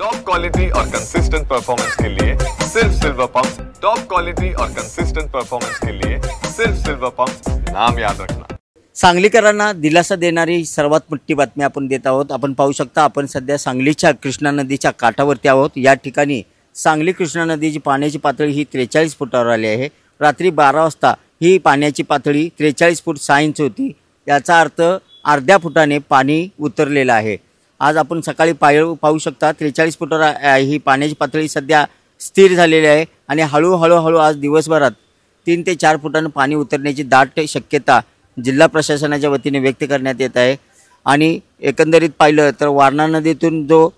Top quality और consistent performance के लिए सिर्फ सिल्वर पंप्स। टॉप क्वालिटी और कंसिस्टेंट परफॉर्मेंस के लिए सिर्फ सिल्वर पंप्स, नाम याद रखना। सांगलीकरांना दिलासा देणारी सर्वात मोठी बातमी आपण देत आहोत। आपण पाहू शकता, आपण सध्या सांगलीच्या कृष्णा नदीच्या काठावरती आहोत। या ठिकाणी सांगली कृष्णा नदीची पाण्याची पातळी ही 43 फुटावर आली आहे। रात्री 12 वाजता ही पाण्याची पातळी 43 फूट 6 इंच होती। याचा अर्थ अर्ध्या फुटाने पाणी उतरलेलं आहे। आज आपण सकाळी पाहू शकता 43 फुटावर ही पाण्याची पातळी सध्या स्थिर झालेली आहे आणि हळूहळू आज दिवसभरात 3 ते 4 फुटांनी पाणी उतरण्याची दाट शक्यता जिल्हा प्रशासनाच्या वतीने व्यक्त करण्यात येत आहे। आणि एकंदरीत पाहिलं तर वारणा नदीतून जो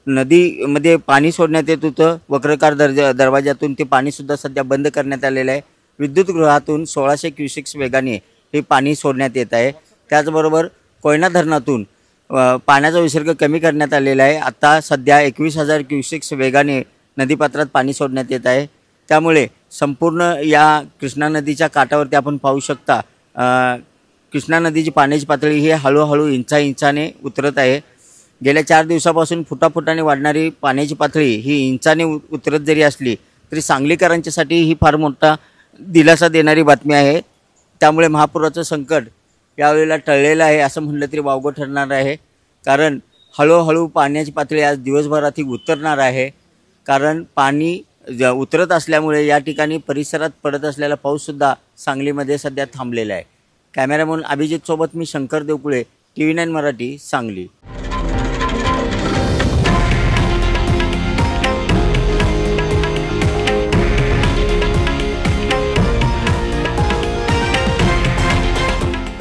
नदीमध्ये पाणी सोडण्यात येत होतं, वक्राकार दरवाजातून ते पाणीसुद्धा सध्या बंद करण्यात आलेलं आहे। विद्युत गृहातून 1600 क्युसेक्स वेगाने हे पाणी सोडण्यात येत आहे। त्याचबरोबर कोयना धरणातून पाण्याचा विसर्ग कमी करण्यात आलेला आहे। आता सध्या 21,000 क्युसेक्स वेगाने नदीपात्रात पाणी सोडण्यात येत आहे। त्यामुळे संपूर्ण या कृष्णा नदीच्या काठावरती आपण पाहू शकता कृष्णा नदीची पाण्याची पातळी ही हळूहळू इंचाने उतरत आहे। गेल्या 4 दिवसापासून फुटाफुटाने वाढणारी पाण्याची पातळी ही इंचाने उतरत जरी असली तरी सांगलीकरांच्यासाठी ही फार मोठा दिलासा देणारी बातमी आहे। त्यामुळे महापुराचं संकट यावेळेला टळलेलं आहे असं म्हटलं तरी वावगं ठरणार आहे। कारण हळूहळू पाण्याची पातळी आज दिवसभरात ही उतरणार आहे। कारण पाणी उतरत असल्यामुळे या ठिकाणी परिसरात पडत असलेला पाऊससुद्धा सांगलीमध्ये सध्या थांबलेला आहे। कॅमेरामन अभिजित सोबत मी शंकर देवकुळे, TV9 मराठी, सांगली।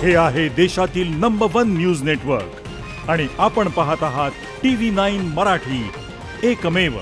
हे आहे देशातील नंबर 1 न्यूज नेटवर्क आणि आपण पाहत आहात TV9 मराठी, एकमेव।